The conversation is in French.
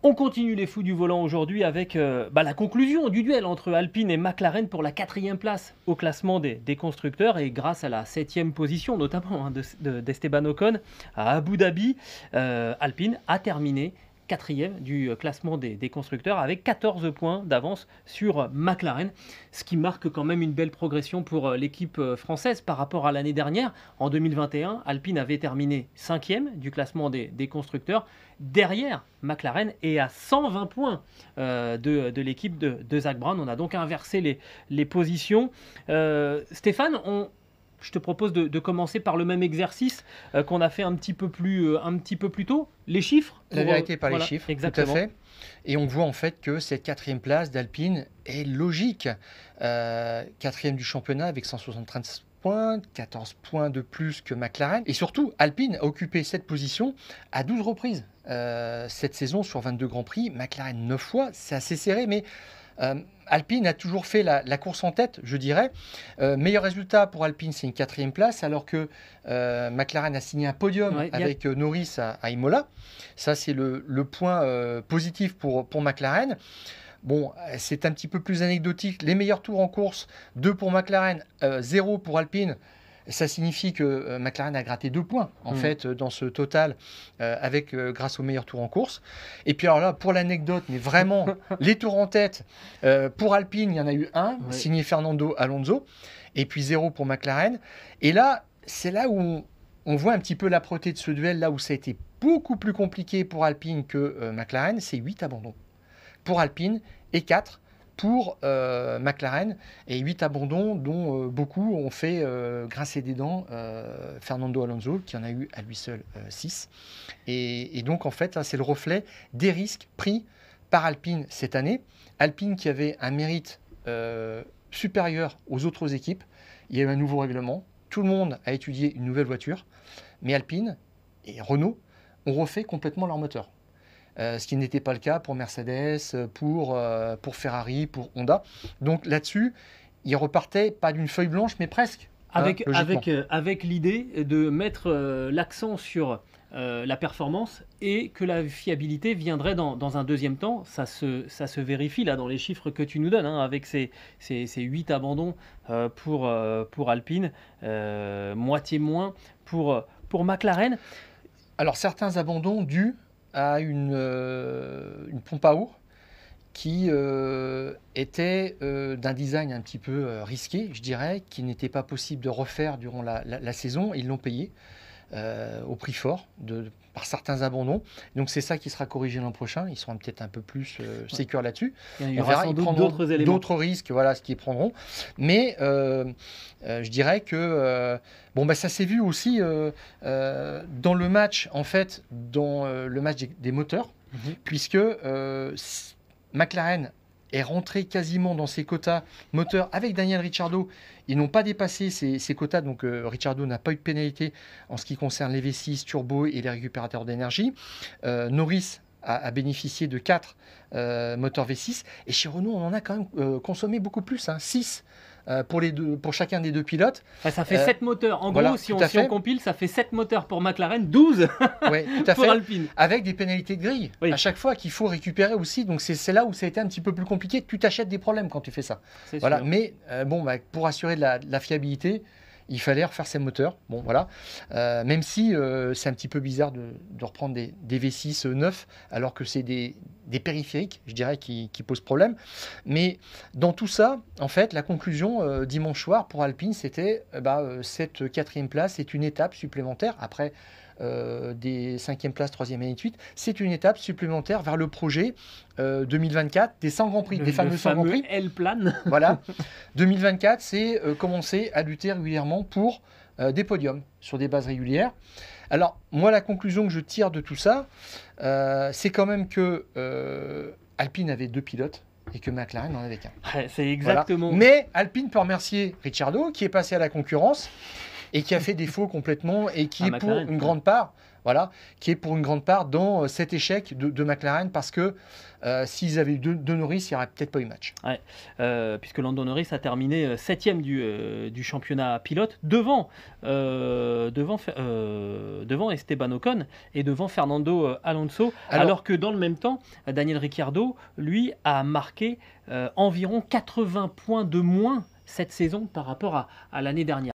On continue les fous du volant aujourd'hui avec la conclusion du duel entre Alpine et McLaren pour la 4e place au classement des constructeurs et grâce à la 7e position notamment d'Esteban Ocon à Abu Dhabi, Alpine a terminé 4e du classement des constructeurs avec 14 points d'avance sur McLaren, ce qui marque quand même une belle progression pour l'équipe française par rapport à l'année dernière. En 2021, Alpine avait terminé 5e du classement des constructeurs, derrière McLaren et à 120 points de l'équipe de Zak Brown. On a donc inversé les positions. Stéphane, je te propose de commencer par le même exercice qu'on a fait un petit peu plus tôt. Les chiffres. La vérité par les chiffres, exactement. tout à fait. Et on voit en fait que cette 4e place d'Alpine est logique. 4e du championnat avec 173 points, 14 points de plus que McLaren. Et surtout, Alpine a occupé cette position à 12 reprises. Cette saison sur 22 Grands Prix, McLaren 9 fois, c'est assez serré, mais Alpine a toujours fait la course en tête, je dirais. Meilleur résultat pour Alpine, c'est une 4e place, alors que McLaren a signé un podium avec Norris à Imola. Ça, c'est le point positif pour McLaren. Bon, c'est un petit peu plus anecdotique. Les meilleurs tours en course, 2 pour McLaren, 0 pour Alpine. Ça signifie que McLaren a gratté 2 points en fait dans ce total grâce aux meilleurs tours en course. Et puis alors là, pour l'anecdote, mais vraiment, les tours en tête, pour Alpine, il y en a eu un, signé Fernando Alonso, et puis 0 pour McLaren. Et là, c'est là où on voit un petit peu l'âpreté de ce duel, là où ça a été beaucoup plus compliqué pour Alpine que McLaren, c'est 8 abandons pour Alpine et 4 pour McLaren, et 8 abandons dont beaucoup ont fait grincer des dents Fernando Alonso, qui en a eu à lui seul 6. Et donc en fait, c'est le reflet des risques pris par Alpine cette année. Alpine qui avait un mérite supérieur aux autres équipes. Il y a eu un nouveau règlement, tout le monde a étudié une nouvelle voiture, mais Alpine et Renault ont refait complètement leur moteur. Ce qui n'était pas le cas pour Mercedes, pour Ferrari, pour Honda. Donc là-dessus, ils repartaient pas d'une feuille blanche, mais presque. Avec l'idée de mettre l'accent sur la performance et que la fiabilité viendrait dans un deuxième temps. Ça se vérifie là dans les chiffres que tu nous donnes, avec ces 8 abandons pour Alpine, moitié moins pour McLaren. Alors certains abandons dus à une pompe à eau qui était d'un design un petit peu risqué, je dirais, qui n'était pas possible de refaire durant la saison. Ils l'ont payé au prix fort par certains abandons. Donc c'est ça qui sera corrigé l'an prochain. Ils seront peut-être un peu plus sécures là-dessus. Il y aura sans doute d'autres risques, voilà ce qu'ils prendront. Mais je dirais que ça s'est vu aussi dans le match, en fait, dans le match des moteurs, puisque McLaren est rentré quasiment dans ses quotas moteurs avec Daniel Ricciardo. Ils n'ont pas dépassé ces quotas, donc Ricciardo n'a pas eu de pénalité en ce qui concerne les V6 turbo et les récupérateurs d'énergie. Norris a bénéficié de 4 moteurs V6, et chez Renault, on en a quand même consommé beaucoup plus, 6 pour chacun des 2 pilotes. Ça fait 7 moteurs. En gros, si on compile, ça fait 7 moteurs pour McLaren, 12 pour Alpine. Avec des pénalités de grille à chaque fois qu'il faut récupérer aussi. Donc c'est là où ça a été un petit peu plus compliqué. Tu t'achètes des problèmes quand tu fais ça. Voilà. Mais pour assurer de la fiabilité, il fallait refaire ses moteurs. Bon, voilà. Même si c'est un petit peu bizarre de reprendre des V6 neufs, alors que c'est des périphériques, je dirais, qui posent problème. Mais dans tout ça, en fait, la conclusion dimanche soir pour Alpine, c'était cette 4e place est une étape supplémentaire. Après des 5e places, 3e et 8, c'est une étape supplémentaire vers le projet 2024 des 100 Grands Prix, des fameux 100 Grands Prix. L-Plan. Voilà. 2024, c'est commencer à lutter régulièrement pour des podiums sur des bases régulières. Alors, moi, la conclusion que je tire de tout ça, c'est quand même que Alpine avait 2 pilotes et que McLaren n'en avait qu'un. C'est exactement. Voilà. Mais Alpine peut remercier Ricciardo, qui est passé à la concurrence et qui a fait défaut complètement et qui À est pour McLaren, une ouais. grande part, voilà, qui est pour une grande part dans cet échec de McLaren parce que s'ils avaient eu de Norris, il n'y aurait peut-être pas eu match. Ouais, puisque Lando Norris a terminé 7e du championnat pilote, devant Esteban Ocon et devant Fernando Alonso, alors que dans le même temps, Daniel Ricciardo, lui, a marqué environ 80 points de moins cette saison par rapport à l'année dernière.